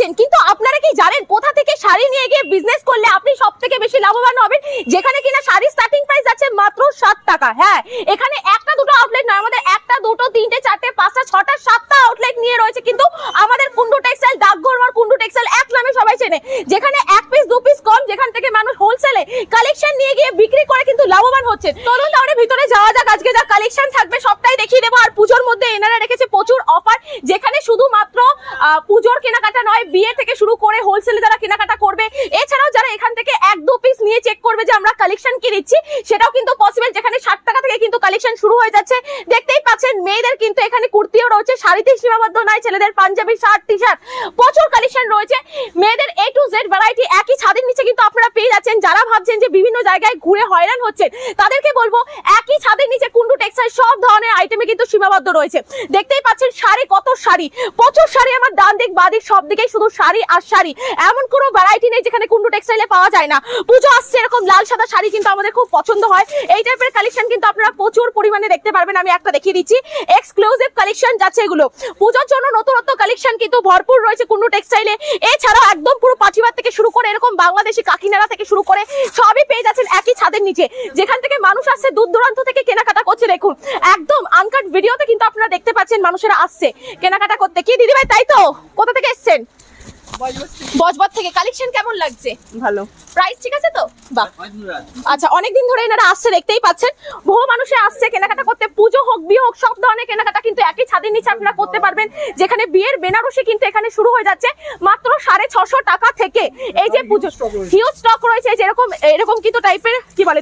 পাচ্ছেন, কিন্তু আপনারা কি জানেন কোথা থেকে শাড়ি নিয়ে গিয়ে বিজনেস করলে আপনি সবথেকে বেশি লাভবান হবেন? যেখানে কিনা শাড়ি স্টার্টিং প্রাইস আছে মাত্র 7 টাকা। হ্যাঁ, এখানে একটা দুটো আউটলেট নয়, আমাদের একটা দুটো তিনটে চারটে পাঁচটা ছটা সাতটা আউটলেট নিয়ে রয়েছে। কিন্তু আমাদের কুন্ডু টেক্সটাইল, ডাকঘর কুন্ডু টেক্সটাইল এক নামে সবাই চেনে, যেখানে এক পিস দু পিস কম, যেখান থেকে মানুষ হোলসেলে কালেকশন নিয়ে গিয়ে বিক্রি করে কিন্তু লাভবান হচ্ছে। চলুন তাহলে ভিতরে যাওয়া যাক, আজকে যা কালেকশন থাকবে সবটাই দেখিয়ে দেবো। আর পুজোর মধ্যে এনারা রেখেছে প্রচুর অফার, যেখানে শুধুমাত্র পুজোর কেনাকাটা নয়, বিয়ে থেকে শুরু করে হোলসেলে যারা কেনাকাটা করবে, এছাড়াও যারা এখান থেকে এক দু পিস নিয়ে চেক করবে যে আমরা কালেকশন কি দিচ্ছি, সেটাও কিন্তু পসিবল। যেখানে 60 টাকা থেকে কিন্তু কালেকশন শুরু হয়ে যাচ্ছে। দেখতেই পাচ্ছেন মেয়েদের কিন্তু এখানে কুর্তিও রয়েছে, শাড়িতে সীমাবদ্ধ নয়, ছেলেদের পাঞ্জাবি শার্ট টি শার্ট প্রচুর কালেকশন রয়েছে। মেয়েদের A to Z ভ্যারাইটি একই ছাদের নিচে কিন্তু আপনারা পেয়ে যাচ্ছেন। যারা ভাবছেন যে বিভিন্ন জায়গায় ঘুরে হয়রান হচ্ছেন, তাদেরকে বলবো একই ছাদের নিচে কুন্ডু টেক্সটাইল সব ধরনের আইটেমে কিন্তু সীমাবদ্ধ রয়েছে। দেখতেই পাচ্ছেন শাড়ি, কত শাড়ি, প্রচুর শাড়ি, আমার ডান দিক বাঁ দিক সব দিকেই শুধু শাড়ি আর শাড়ি। এমন কোনো ভ্যারাইটি নেই যেখানে কুন্ডু টেক্সটাইলে পাওয়া যায় না। পুজো আসছে, এরকম লাল সাদা শাড়ি কিন্তু আমাদের খুব পছন্দ হয়। এই টাইপের কালেকশন কিন্তু আপনারা প্রচুর পরিমাণে দেখতে পারবেন। আমি একটা দেখিয়ে দিচ্ছি, এক্সক্লুসিভ কালেকশন যাচ্ছে এগুলো। পুজোর জন্য নতুনত্ব কালেকশন কিন্তু ভরপুর রয়েছে কুন্ডু টেক্সটাইলে। এছাড়াও একদম পুরো পাঁচিবার থেকে শুরু করে এরকম বাংলাদেশি কাকিনারা থেকে শুরু করে সবই পেয়ে যাচ্ছেন একই ছাদের নিচে, যেখান থেকে মানুষ আসছে দূর দূরান্ত থেকে কেনাকাটা করছে। দেখুন একদম আনকাট ভিডিওতে কিন্তু আপনারা দেখতে পাচ্ছেন মানুষেরা আসছে কেনাকাটা করতে। কি দিদি ভাই, তাই তো? কোথা থেকে এসছেন? বজবজ থেকে। কালেকশন কেমন লাগছে? ভালো। প্রাইস ঠিক আছে তো? বাহ, আচ্ছা, অনেকদিন ধরে এনারা আসছে, দেখতেই পাচ্ছেন বহু মানুষে আসছে কেনাকাটা করতে। পুজো হোক বিয়ে হোক সব ধরনের কেনাকাটা কিন্তু একই ছাদের নিচে আপনারা করতে পারবেন। যেখানে বিয়ের বেনারসি কিন্তু এখানে শুরু হয়ে যাচ্ছে মাত্র 650 টাকা থেকে। এই যে পুজো হিউজ স্টক রয়েছে, যেরকম এরকম কিন্তু টাইপের কি বলে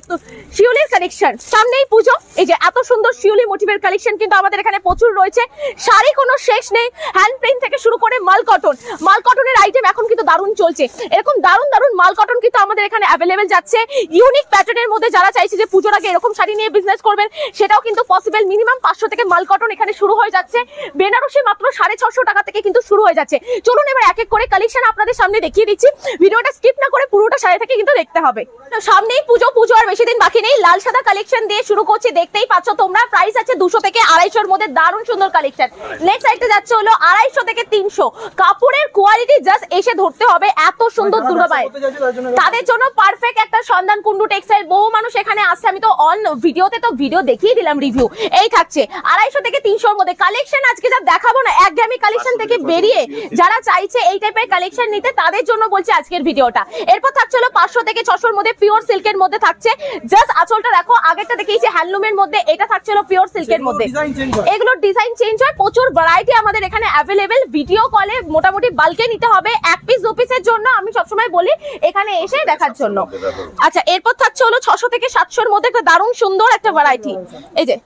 শিউলির কালেকশন। সামনেই পুজো, এই যে এত সুন্দর শিউলি মোটিভের কালেকশন কিন্তু আমাদের এখানে প্রচুর রয়েছে। শাড়ি কোনো শেষ নেই, হ্যান্ড প্রিন্ট থেকে শুরু করে মাল কটন, মাল কটনের আইটেম এখন কিন্তু দারুণ চলছে। এরকম দারুণ দারুণ মাল কটন কিন্তু আমাদের এখানে অ্যাভেলেবেল যাচ্ছে। ইউনিক প্যাটার্নের মধ্যে যারা চাইছে যে পুজোর আগে এরকম শাড়ি নিয়ে বিজনেস করবেন, সেটাও কিন্তু পসিবল। মিনিমাম 500 থেকে মাল কটন এখানে শুরু হয়ে যাচ্ছে। বেনারসি মাত্র 650 টাকা থেকে কিন্তু শুরু হয়ে যাচ্ছে। চলুন এবার এক এক করে কালেকশন আপনাদের সামনে দেখিয়ে দিচ্ছি। ভিডিওটা স্কিপ না করে পুরোটা সাথে থেকে কিন্তু দেখতে হবে। তো সামনেই পুজো, পুজো আর বেশি দিন বাকি নেই। লাল সাদা কালেকশন দিয়ে শুরু করছি, দেখতেই পাচ্ছ তোমরা। প্রাইস আছে 200 থেকে 250 মধ্যে দারুণ সুন্দর কালেকশন। নেক্সট আইটে যাচ্ছে হলো 250 থেকে 300। কাপড়ের কোয়ালিটি জাস্ট এসে ধরতে হবে, এত সুন্দর দুর্গাবাই তাদের জন্য পারফেক্ট একটা সন্ধান কুন্ডু টেক্সটাইল। বহু মানুষ এখানে আসছে, আমি তো অন ভিডিওতে তো ভিডিও দেখিয়ে দিলাম রিভিউ। এই থাকছে 250 থেকে 300 এর মধ্যে কালেকশন। আজকে যা দেখাবো না, একঘেয়েমি কালেকশন থেকে বেরিয়ে যারা চাইছে এই টাইপের কালেকশন নিতে, তাদের জন্য বলছি আজকের ভিডিওটা। এরপর থাকছে হলো 500 থেকে 600 এর মধ্যে পিওর সিল্কের মধ্যে থাকছে। জাস্ট আঁচলটা দেখো, আগেরটা দেখিয়েছি হ্যান্ডলুমের মধ্যে, এটা থাকছে হলো পিওর সিল্কের মধ্যে। এগুলো ডিজাইন চেঞ্জ হয়, প্রচুর ভ্যারাইটি আমাদের এখানে অ্যাভেলেবেল। ভিডিও কলে মোটামুটি বালকে নিতে হবে, এক পিস দু পিসের জন্য আমি সবসময় বলি এখানে এসে দেখার জন্য। আচ্ছা, এরপর থাকছে হলো 600 থেকে 700 এর মধ্যে একটা দারুণ সুন্দর একটা ভ্যারাইটি। এই যে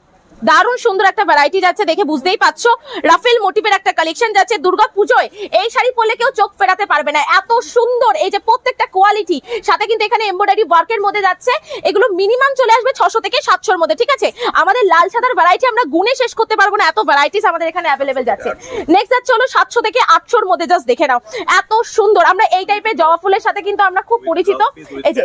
দারুণ সুন্দর একটা ভ্যারাইটি যাচ্ছে, দেখে বুঝতেই পারছো। রাফেল মোটিভের একটা কালেকশন যাচ্ছে। দুর্গা পুজোয় এই শাড়ি পরলে কেউ চোখ ফেরাতে পারবে না, এত সুন্দর। এই যে প্রত্যেকটা কোয়ালিটি, সাথে কিন্তু এখানে এমব্রয়ডারি ওয়ার্কের মধ্যে যাচ্ছে। এগুলো মিনিমাম চলে আসবে 600 থেকে 700 এর মধ্যে, ঠিক আছে? আমাদের লাল সাদার ভ্যারাইটি আমরা গুনে শেষ করতে পারবো না, এত ভ্যারাইটিস আমাদের এখানে অ্যাভেলেবেল যাচ্ছে। নেক্সট যাচ্ছে হলো 700 থেকে 800 এর মধ্যে। জাস্ট দেখে নাও, এত সুন্দর। আমরা এই টাইপের জবা ফুলের সাথে কিন্তু আমরা খুব পরিচিত। এই যে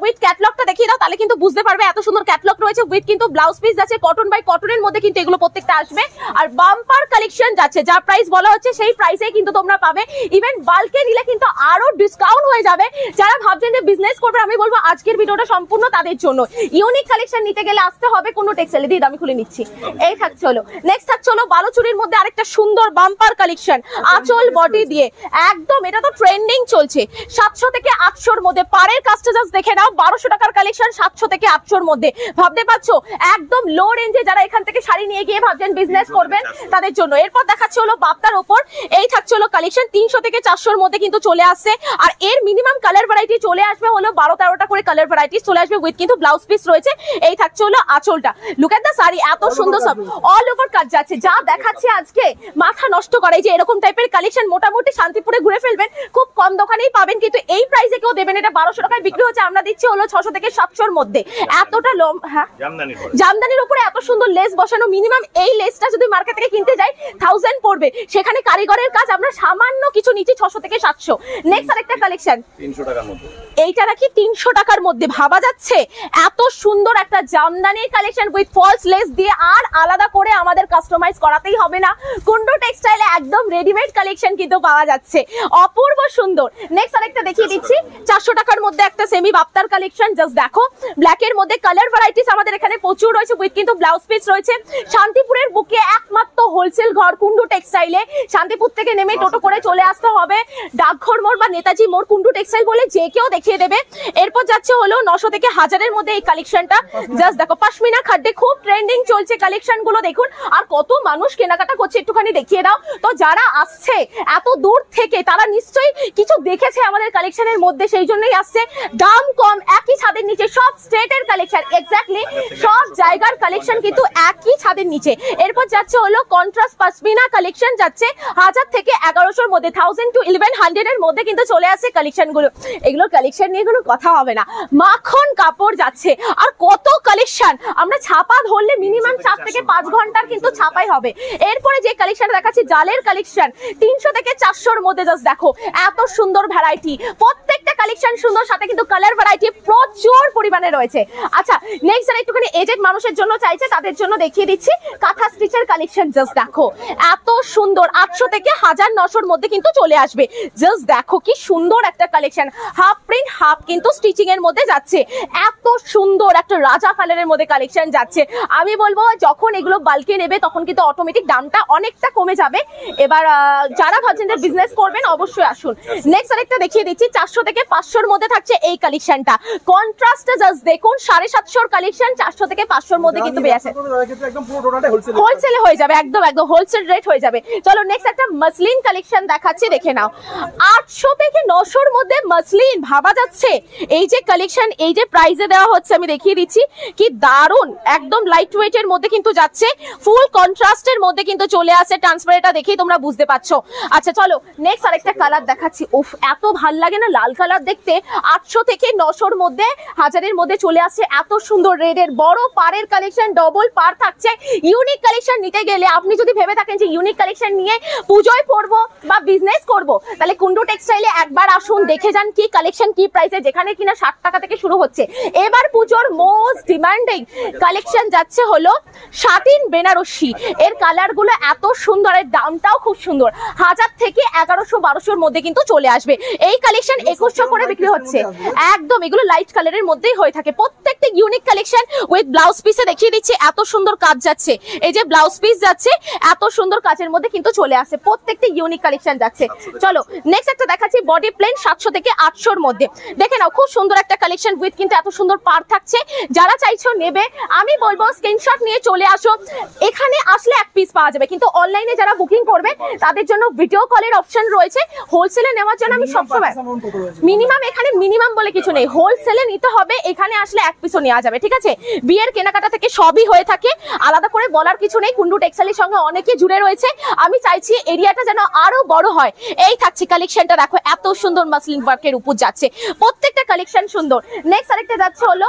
উইথ ক্যাটলগটা দেখিয়ে দাও, তাহলে কিন্তু বুঝতে পারবে। এত সুন্দর ক্যাটলগ রয়েছে, উইথ কিন্তু ব্লাউজ পিস যাচ্ছে কটন বাই কটনের মধ্যে কিন্তু এগুলো প্রত্যেকটা আসবে। আর বাম্পার কালেকশন যাচ্ছে, যা প্রাইস বলা হচ্ছে সেই প্রাইসেই কিন্তু তোমরা পাবে। ইভেন বাল্কে নিলে কিন্তু আরো ডিসকাউন্ট হয়ে যাবে। যারা ভাবছেন যে বিজনেস করবে, আমি বলবো আজকের ভিডিওটা সম্পূর্ণ তাদের জন্য। ইউনিক কালেকশন নিতে গেলে আসতে হবে কোনো টেক্সটাইলে। দিদি আমি খুলে নিচ্ছি। এই থাকছে হলো নেক্সট থাকছে হলো বালুচুরির মধ্যে আরেকটা সুন্দর বাম্পার কালেকশন, আঁচল বডি দিয়ে একদম। এটা তো ট্রেন্ডিং চলছে। 700 থেকে 800 এর মধ্যে পাড়ের কাজটা জাস্ট দেখে নাও। 1200 টাকার কালেকশন 700 থেকে 800 এর মধ্যে। ভাবতে পারছো একদম লো রেঞ্জে যারা এখান থেকে শাড়ি নিয়ে গিয়ে ভাবছেন বিজনেস করবেন, তাদের জন্য। এরপর দেখাচ্ছে হলো বাপ্তার ওপর। এই থাকছে হলো কালেকশন 300 থেকে 400 এর মধ্যে কিন্তু চলে আসছে। আর এর মিনিমাম কালার ভ্যারাইটি চলে আসবে হলো 12-13টা করে কালার ভ্যারাইটি চলে আসবে, উইথ কিন্তু ব্লাউজ পিস রয়েছে। এই থাকছে হলো আঁচলটা। লুক এট দা শাড়ি, এত সুন্দর, সব অল ওভার কাজ যাচ্ছে। যা দেখাচ্ছে আজকে মাথা নষ্ট করে। এই যে এরকম টাইপের কালেকশন মোটামুটি শান্তিপুরে ঘুরে ফেলবেন, খুব কম দোকানেই পাবেন, কিন্তু এই প্রাইসে কেউ দেবেন। এটা 1200 টাকায় বিক্রি হচ্ছে, আমরা দিচ্ছি হলো 600 থেকে 700 এর মধ্যে। এতটা লম, হ্যাঁ জামদানির উপরে এত সুন্দর সুন্দর লেস বসানো, মিনিমাম এই লেসটা যদি মার্কেট থেকে কিনতে যাই 1000 পড়বে, সেখানে কারিগরের কাজ আমরা সামান্য কিছু নিচে 600 থেকে 700। নেক্সট আরেকটা কালেকশন 300 টাকার মধ্যে, এইটা নাকি 300 টাকার মধ্যে, ভাবা যাচ্ছে? এত সুন্দর একটা জামদানির কালেকশন উইথ ফলস লেস দিয়ে, আর আলাদা করে আমাদের কাস্টমাইজ করাতেই হবে না, কুন্ডু টেক্সটাইলে একদম রেডিমেড কালেকশন কিন্তু পাওয়া যাচ্ছে, অপূর্ব সুন্দর। নেক্সট আরেকটা দেখিয়ে দিচ্ছি 400 টাকার মধ্যে একটা সেমি বাপ্তার কালেকশন, জাস্ট দেখো ব্ল্যাকের মধ্যে কালার ভ্যারাইটিস আমাদের এখানে প্রচুর রয়েছে, উইথ কিন্তু ব্লাউজ পিস রয়েছে। শান্তিপুরের বুকে একমাত্র হোলসেল ঘর কুন্ডু টেক্সটাইলে, শান্তিপুর থেকে নেমে টোটো করে চলে আসতে হবে ডাকঘর মোড় বা নেতাজি মোড়, কুন্ডু টেক্সটাইল বলে যে কেউ দেখিয়ে দেবে। এরপর যাচ্ছে হলো 900 থেকে 1000-এর মধ্যে এই কালেকশনটা, জাস্ট দেখো পশমিনা খাড্ডে খুব ট্রেন্ডিং চলছে কালেকশন গুলো, দেখুন আর কত মানুষ কেনাকাটা করছে, একটুখানি দেখিয়ে দাও। তো যারা আসছে এত দূর থেকে তারা নিশ্চয়ই কিছু দেখেছে আমাদের কালেকশনের মধ্যে, সেই জন্যই আসছে। দাম কম, একই ছাদের নিচে, সব স্টেটের কালেকশন, এক্স্যাক্টলি সব জায়গার কালেকশন কিন্তু একই ছাদের নিচে। এরপর যাচ্ছে হলো কন্ট্রাস্ট পশমিনা কালেকশন, যাচ্ছে 1000 থেকে 1100-এর মধ্যে, 1000 to 1100-এর মধ্যে কিন্তু চলে আসে কালেকশন গুলো। এগুলো কালেকশন নিয়ে কোনো কথা হবে না, মাখন কাপড় যাচ্ছে। আর কত কালেকশন, আমরা ছাপা ধরলে মিনিমাম 4 থেকে 5 ঘন্টার কিন্তু ছাপাই হবে। এরপরে যে কালেকশনটা দেখাচ্ছি জালের কালেকশন, 300 থেকে 400-এর মধ্যে, জাস্ট দেখো এত সুন্দর ভ্যারাইটি, প্রত্যেকটা কালেকশন সুন্দর, সাথে কিন্তু কালার ভ্যারাইটি প্রচুর পরিমাণে রয়েছে। আচ্ছা নেক্সট যারা একটুখানি এজেড মানুষের জন্য চাইছে তাদের জন্য দেখিয়ে দিচ্ছি কাঁথা স্টিচের কালেকশন, জাস্ট দেখো এত সুন্দর, 800 থেকে 1900-এর মধ্যে কিন্তু চলে আসবে। জাস্ট দেখো কি সুন্দর একটা কালেকশন, হাফ প্রিন্ট হাফ কিন্তু স্টিচিং এর মধ্যে যাচ্ছে, এত সুন্দর একটা রাজা কালারের মধ্যে কালেকশন যাচ্ছে। আমি বলবো যখন এগুলো বাল্কে নেবে তখন কিন্তু অটোমেটিক দামটা অনেকটা কমে যাবে। এবার যারা ভাবছেন যে বিজনেস করবেন অবশ্যই আসুন। নেক্সট আরেকটা দেখিয়ে দিচ্ছি 400 থেকে 500-এর মধ্যে থাকছে এই কালেকশনটা, কন্ট্রাস্টে জাস্ট দেখুন 750-এর কালেকশন 400 থেকে 500-এর মধ্যে কিন্তু পেয়ে আছে, হোলসেলে হয়ে যাবে, একদম একদম হোলসেল রেট হয়ে যাবে। চলো নেক্সট একটা মাসলিন কালেকশন দেখাচ্ছি, দেখে নাও 800 থেকে 900-এর মধ্যে মাসলিন, ভাবা যাচ্ছে? এই যে কালেকশন এই যে প্রাইসে দেওয়া হচ্ছে, আমি দেখিয়ে দিচ্ছি কি দারুন, একদম লাইট ওয়েট এর মধ্যে কিন্তু যাচ্ছে, ফুল কন্ট্রাস্টের মধ্যে কিন্তু চলে আসে, ট্রান্সপারেন্টটা দেখেই তোমরা বুঝতে পারছো। আচ্ছা চলো নেক্সট আরেকটা কালার দেখাচ্ছি, উফ এত ভাল লাগে না লাল কালার দেখতে, 800 থেকে 900-এর মধ্যে 1000-এর মধ্যে চলে আসছে, এত সুন্দর রেডের বড় পাড়ের কালেকশন, ডবল পাড় থাকছে। ইউনিক কালেকশন নিতে গেলে আপনি যদি ভেবে থাকেন যে ইউনিক কালেকশন নিয়ে পুজোয় পরবো বা বিজনেস করবো, তাহলে কুন্ডু টেক্সটাইলে একবার আসুন, দেখে যান কি কালেকশন কি প্রাইসে, যেখানে কিনা 60 টাকা থেকে শুরু হচ্ছে। এবার পুজোর মোস্ট ডিমান্ডিং কালেকশন যাচ্ছে হলো সাতিন বেনারসি, এর কালার গুলো এত সুন্দর, এর দামটাও খুব সুন্দর, 1000 থেকে 1100-1200-এর মধ্যে কিন্তু চলে আসবে। এই কালেকশন 2100 করে বিক্রি হচ্ছে, একদম এগুলো লাইট কালারের মধ্যেই হয়ে থাকে, প্রত্যেকটা ইউনিক কালেকশন উইথ ব্লাউজ পিসে দেখিয়ে দিচ্ছি, এত সুন্দর কাজ যাচ্ছে, এই যে ব্লাউজ পিস যাচ্ছে এত সুন্দর কাজের মধ্যে কিন্তু চলে আসে, প্রত্যেকটা ইউনিক কালেকশন যাচ্ছে। চলো নেক্সট একটা দেখাচ্ছি বডি প্লেন 700 থেকে 800-এর মধ্যে, দেখে নাও খুব সুন্দর একটা কালেকশন উইথ কিন্তু এত সুন্দর পার থাকছে। যারা চাইছো নেবে আমি বলবো স্ক্রিনশট নিয়ে চলে আসো, এখানে আসলে এক পিস পাওয়া যাবে, কিন্তু অনলাইনে যারা বুকিং করবে তাদের জন্য ভিডিও কলের অপশন রয়েছে। হোলসেলে নেওয়ার জন্য আমি সবসময় মিনিমাম, এখানে মিনিমাম বলে কিছু নেই, হোলসেলে নিতে হবে, এখানে আসলে এক পিসও নেওয়া যাবে, ঠিক আছে? বিয়ের কেনাকাটা থেকে সবই হয়ে থাকে, আলাদা করে বলার কিছু নেই, কুন্ডু টেক্সটাইলের সঙ্গে অনেকে জুড়ে রয়েছে। আমি চাইছি এরিয়াটা যেন আরো বড় হয়। এই থাকছে কালেকশনটা, দেখো এত সুন্দর মাসলিন ওয়ার্কের উপর যাচ্ছে, প্রত্যেকটা কালেকশন সুন্দর। নেক্সট আরেকটা যাচ্ছে হলো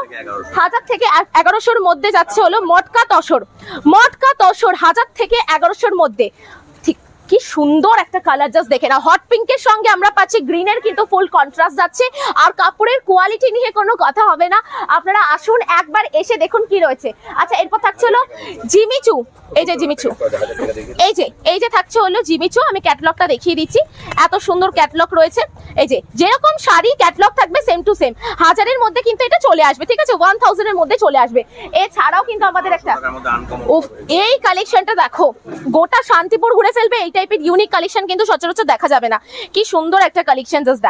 1000 থেকে 1100-এর মধ্যে যাচ্ছে হলো মটকা তসর, মটকা তসর 1000 থেকে 1100-এর মধ্যে, ঠিক কি সুন্দর একটা কালার, জাস্ট দেখে না, হট পিঙ্কের সঙ্গে আমরা পাচ্ছি গ্রিনের কিন্তু ফুল কন্ট্রাস্ট যাচ্ছে, আর কাপড়ের কোয়ালিটি নিয়ে কোনো কথা হবে না, আপনারা আসুন একবার এসে দেখুন কি রয়েছে। আচ্ছা এরপর থাকছে হলো জিমিচু, এই যে জিমিচু, এই যে থাকছে হলো জিমিচু, আমি ক্যাটালগটা দেখিয়ে দিচ্ছি, এত সুন্দর ক্যাটালগ রয়েছে, এই যে যেরকম শাড়ি ক্যাটালগ থাকবে সেম টু সেম, 1000-এর মধ্যে কিন্তু এটা চলে আসবে, ঠিক আছে? 1000-এর মধ্যে চলে আসবে। এছাড়াও কিন্তু আমাদের একটা এই কালেকশনটা দেখো, গোটা শান্তিপুর ঘুরে ফেলবে, এই টাইপের ইউনিক কালেকশন কিন্তু সচরাচর দেখা যাবে না, কি সুন্দর একটা কালেকশন, জাস্ট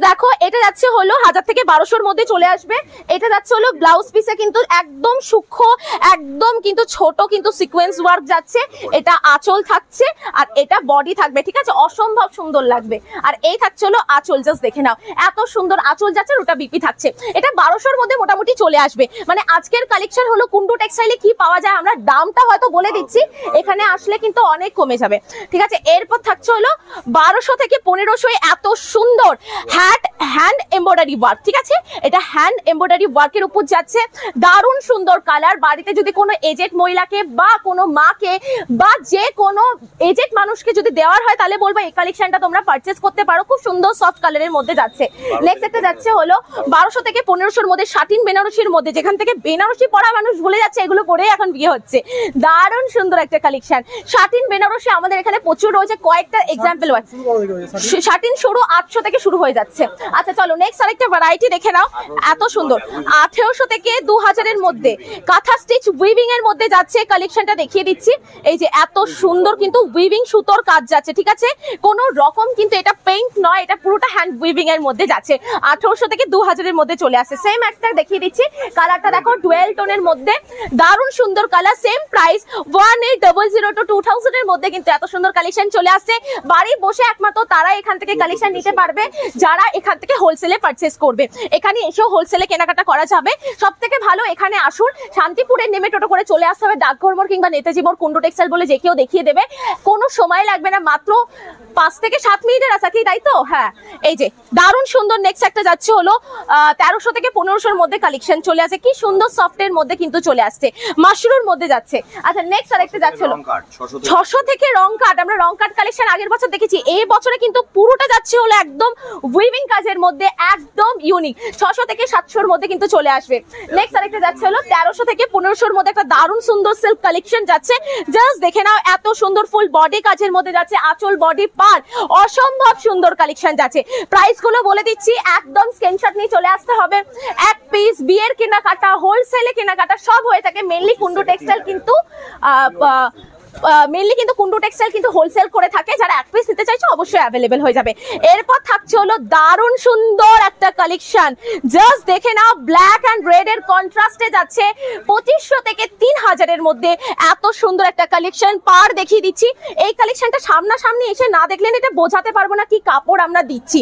দেখো এটা যাচ্ছে হলো 1000 থেকে 1200-এর মধ্যে চলে আসবে। এটা যাচ্ছে হলো ব্লাউজ পিসে কিন্তু একদম সূক্ষ্ম, একদম কিন্তু ছোট কিন্তু সিকোয়েন্স ওয়ার্ক যাচ্ছে, এটা আঁচল থাকছে আর এটা বডি থাকবে, ঠিক আছে? অসম্ভব সুন্দর লাগবে। আর এই থাকছে হলো আঁচল, জাস্ট দেখে নাও এত সুন্দর আঁচল যাচ্ছে, ওটা বিপি থাকছে, এটা 1200-এর মধ্যে মোটামুটি চলে আসবে। মানে আজকের কালেকশন হলো কুন্ডু টেক্সটাইলে কি পাওয়া যায়, আমরা দামটা হয়তো বলে দিচ্ছি, এখানে আসলে কিন্তু অনেক কমে যাবে। ঠিক আছে। এরপর থাকছে হলো 1200 থেকে 1500 এত সুন্দর হ্যান্ড এমব্রয়ডারি ওয়ার্ক, ঠিক আছে, এটা হ্যান্ড এমব্রয়ডারি ওয়ার্কের উপর যাচ্ছে, দারুণ সুন্দর কালার। বাড়িতে যদি কোনো এজেড মহিলাকে বা কোনো মাকে বা যে কোনো এজেড মানুষকে যদি দেওয়ার হয় তাহলে বলবো এই কালেকশনটা তোমরা পারচেজ করতে পারো, খুব সুন্দর সফট কালারের মধ্যে যাচ্ছে। নেক্সট একটা যাচ্ছে হলো 1200 থেকে 1500 এর মধ্যে শাটিন বেনারসির মধ্যে, যেখান থেকে বেনারসি পরা মানুষ ভুলে যাচ্ছে এগুলো পরেই এখন বিয়ে হচ্ছে, দারুণ সুন্দর একটা কালেকশন। শাটিন বেনারসি আমাদের এখানে প্রচুর রয়েছে, কয়েকটা এক্সাম্পল শাটিন শুরু 800 থেকে শুরু হয়ে যাচ্ছে। আচ্ছা চলো নেক্সট আরেকটা ভ্যারাইটি দেখে নাও, এত সুন্দর 1800 থেকে 2000 এর মধ্যে কাঁথা স্টিচ উইভিং এর মধ্যে যাচ্ছে, কালেকশনটা দেখিয়ে দিচ্ছি। এই যে এত সুন্দর কিন্তু উইভিং সুতোর কাজ যাচ্ছে, ঠিক আছে, কোন রকম কিন্তু এটা পেইন্ট নয়, এটা পুরোটা হ্যান্ড উইভিং এর মধ্যে যাচ্ছে। 1800 থেকে 2000 এর মধ্যে চলে আসে। সেম একটা দেখিয়ে দিচ্ছি, কালারটা দেখো ডুয়েল টোনের মধ্যে, দারুণ সুন্দর কালার। সেম প্রাইস 1800 টু 2000 এর মধ্যে কিন্তু এত সুন্দর কালেকশন চলে আসছে। বাড়ি বসে একমাত্র তারা এখান থেকে কালেকশন নিতে পারবে যারা এখান থেকে হোলসেলে পারচেস করবে। এখানে এসেও হোলসেলে কেনাকাটা করা যাবে। সব থেকে ভালো এখানে আসুন, শান্তিপুরের নেমে টোটো করে চলে আসতে হবে, ডাকঘর মোড় কিংবা নেতাজি মোড়, কুন্ডু টেক্সটাইল বলে যে কেউ দেখিয়ে দেবে, কোনো সময় লাগবে না, মাত্র 5 থেকে 7 মিনিটের রাস্তা, কি তাই তো? হ্যাঁ, এই যে দারুণ সুন্দর। নেক্সট একটা যাচ্ছে হলো 1300 থেকে 1500 এর মধ্যে কালেকশন চলে আসে, কি সুন্দর সফটের মধ্যে কিন্তু চলে আসছে, মাশরুর মধ্যে যাচ্ছে। আচ্ছা নেক্সট আরেকটা যাচ্ছে হলো 600 থেকে রং কাট। আমরা রং কাট কালেকশন আগের বছর দেখেছি, এই বছরে কিন্তু পুরোটা যাচ্ছে হলো একদম উইভিং কাজের মধ্যে, একদম ইউনিক। 600 থেকে 700 এর মধ্যে কিন্তু চলে আসবে। নেক্সট আরেকটা যাচ্ছে হলো 1300 থেকে 1500 এর মধ্যে একটা দারুণ সুন্দর সিল্ক কালেকশন যাচ্ছে, জাস্ট দেখে নাও, এত সুন্দর ফুল বডি কাজের মধ্যে যাচ্ছে, আঁচল বডি পার অসম্ভব সুন্দর কালেকশন যাচ্ছে। প্রাইস গুলো বলে দিচ্ছি, একদম স্ক্রিনশট নিয়ে চলে আসতে হবে। এক পিস বিয়ের কেনাকাটা, হোলসেলে কেনাকাটা সব হয়ে থাকে, মেইনলি কুন্ডু টেক্সটাইল কিন্তু কুন্ডু টেক্সটাইল কিন্তু হোলসেল করে থাকে, যারা এক পিস নিতে চাইছো অবশ্যই অ্যাভেলেবেল হয়ে যাবে। এরপর থাকছে হলো দারুণ সুন্দর একটা কালেকশন, জাস্ট দেখে নাও, ব্ল্যাক এন্ড রেড এর কন্ট্রাস্টে যাচ্ছে, 2500 থেকে 3000 এর মধ্যে এত সুন্দর একটা কালেকশন। পার দেখিয়ে দিচ্ছি, এই কালেকশনটা সামনাসামনি এসে না দেখলেন এটা বোঝাতে পারবো না কি কাপড় আমরা দিচ্ছি।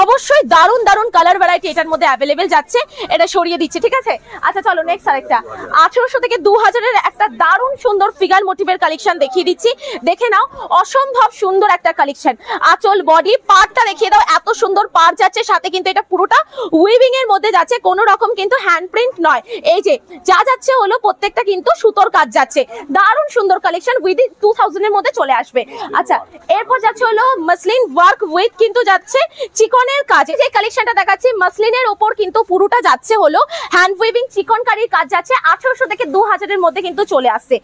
অবশ্যই দারুণ দারুণ কালার ভ্যারাইটি এটার মধ্যে অ্যাভেলেবেল যাচ্ছে, এটা সরিয়ে দিচ্ছি, ঠিক আছে। আচ্ছা চলো নেক্সট আরেকটা 1800 থেকে 2000 এর একটা দারুণ সুন্দর ফিগার মোটিভের কালেকশন দেখিয়ে দিচ্ছি, দেখে নাও, অসম্ভব সুন্দর একটা কালেকশন। আঁচল বডি পার্টটা দেখিয়ে দাও, এত সুন্দর পার যাচ্ছে, সাথে কিন্তু এটা পুরোটা উইভিং এর মধ্যে যাচ্ছে, কোনো রকম কিন্তু হ্যান্ড প্রিন্ট নয়। এই যে যা যাচ্ছে হলো প্রত্যেকটা কিন্তু সুতোর কাজ যাচ্ছে, দারুণ সুন্দর কালেকশন, উইথ 2000 এর মধ্যে চলে আসবে। আচ্ছা এরপর যাচ্ছে হলো মাসলিন ওয়ার্ক উইথ কিন্তু যাচ্ছে চিকনের কাজ। যে কালেকশনটা দেখাচ্ছি মাসলিনের ওপর কিন্তু পুরোটা যাচ্ছে হলো হ্যান্ড উইভিং চিকনকারির কাজ যাচ্ছে, 1800 থেকে 2000 এর মধ্যে কিন্তু চলে আসছে,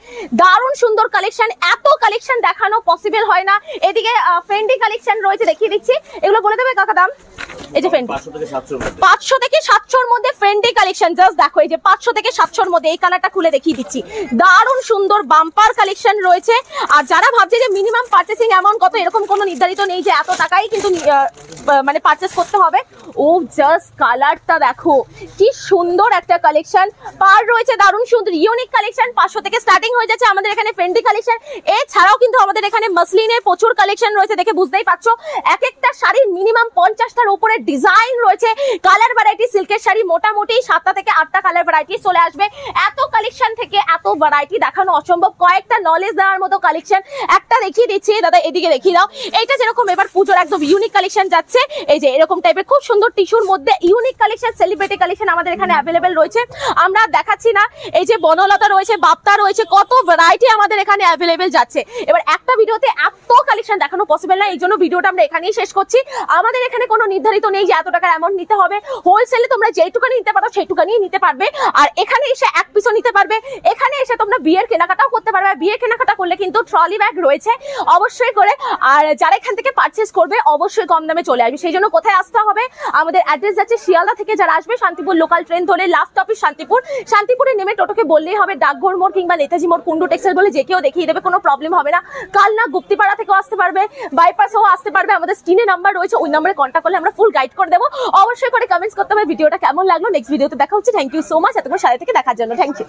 দারুণ সুন্দর কালেকশন। এত কালেকশন দেখানো পসিবল হয় না। এদিকে ফেন্ডি কালেকশন রয়েছে, দেখিয়ে দিচ্ছি, এগুলো বলে দেবে কাকা দাম। এই যে ফেন্ডি 500 থেকে 700 এর মধ্যে ফেন্ডি কালেকশন, জাস্ট দেখো, এই যে 500 থেকে 700 এর মধ্যে এই কালারটা খুলে দেখিয়ে দিচ্ছি, দারুণ সুন্দর বাম্পার কালেকশন রয়েছে। আর যারা ভাবছে যে মিনিমাম পারচেসিং অ্যামাউন্ট কত, এরকম কোনো নির্ধারিত নেই যে এত টাকাই কিন্তু মানে পারচেস করতে হবে। ও জাস্ট কালারটা দেখো, কি সুন্দর একটা কালেকশন, পার রয়েছে দারুণ সুন্দর ইউনিক কালেকশন। 500 থেকে স্টার্টিং হয়ে যাচ্ছে আমাদের এখানে ফেন্ডি কালেকশন। এছাড়াও কিন্তু আমাদের এখানে মাসলিনের প্রচুর কালেকশন রয়েছে, দেখে বুঝতেই পারছো, এক একটা শাড়ির মিনিমাম 50টার উপরে ডিজাইন রয়েছে, কালার ভ্যারাইটি। সিল্কের শাড়ি মোটামুটি 7টা থেকে 8টা কালার ভ্যারাইটি চলে আসবে। এত কালেকশন থেকে এত ভ্যারাইটি দেখানো অসম্ভব। কয়েকটা নলেজ দেওয়ার মতো কালেকশন একটা দেখিয়ে দিচ্ছি, দাদা এদিকে দেখিয়ে দাও। এইটা যেরকম এবার পুজোর একদম ইউনিক কালেকশন যাচ্ছে, এই যে এরকম টাইপের খুব সুন্দর টিস্যুর মধ্যে ইউনিক কালেকশন, সেলিব্রিটি কালেকশন আমাদের এখানে অ্যাভেলেবেল রয়েছে। আমরা দেখাচ্ছি না, এই যে বনলতা রয়েছে, বাপ্তা রয়েছে, কত ভ্যারাইটি আমাদের এখানে অ্যাভেলেবেল যাচ্ছে। এবার একটা ভিডিওতে এত কালেকশন দেখানো পসিবল না, এই জন্য ভিডিওটা আমরা এখানেই শেষ করছি। আমাদের এখানে কোনো নির্ধারিত নেই যে এত টাকার অ্যামাউন্ট নিতে হবে, হোলসেলে তোমরা যেটুকানি নিতে পারো সেইটুকানি নিতে পারবে। আর এখানে এসে এক পিসও নিতে পারবে, এখানে এসে তোমরা বিয়ের কেনাকাটাও করতে পারবে। বিয়ের কেনাকাটা করলে কিন্তু ট্রলি ব্যাগ রয়েছে অবশ্যই করে, আর যারা এখান থেকে পারচেস করবে অবশ্যই কম দামে চলে আসবে। সেই জন্য কোথায় আসতে হবে, আমাদের অ্যাড্রেস যাচ্ছে শিয়ালদা থেকে, যারা আসবে শান্তিপুর লোকাল ট্রেন ধরে লাস্ট অফিস শান্তিপুর, শান্তিপুরে নেমে টোটোকে বললেই হবে ডাকঘর মোড় কিংবা নেতাজি মোড়, কুন্ডু টেক্সটাইল বলে যে কেউ দেখিয়ে দেবে, কোনো প্রবলেম হবে না। কালনা গুপ্তিপাড়া থেকেও আসতে পারবে, বাইপাসেও আসতে পারবে, আমাদের স্ক্রিনে নাম্বার রয়েছে, ওই নাম্বারে কন্ট্যাক্ট করলে আমরা ফুল গাইড করে দেবো। অবশ্যই করে কমেন্টস করতে হবে ভিডিওটা কেমন লাগলো। নেক্সট ভিডিওতে দেখা হচ্ছে। থ্যাংক ইউ সো মাচ এতক্ষণ সাথে থেকে দেখার জন্য, থ্যাংক ইউ।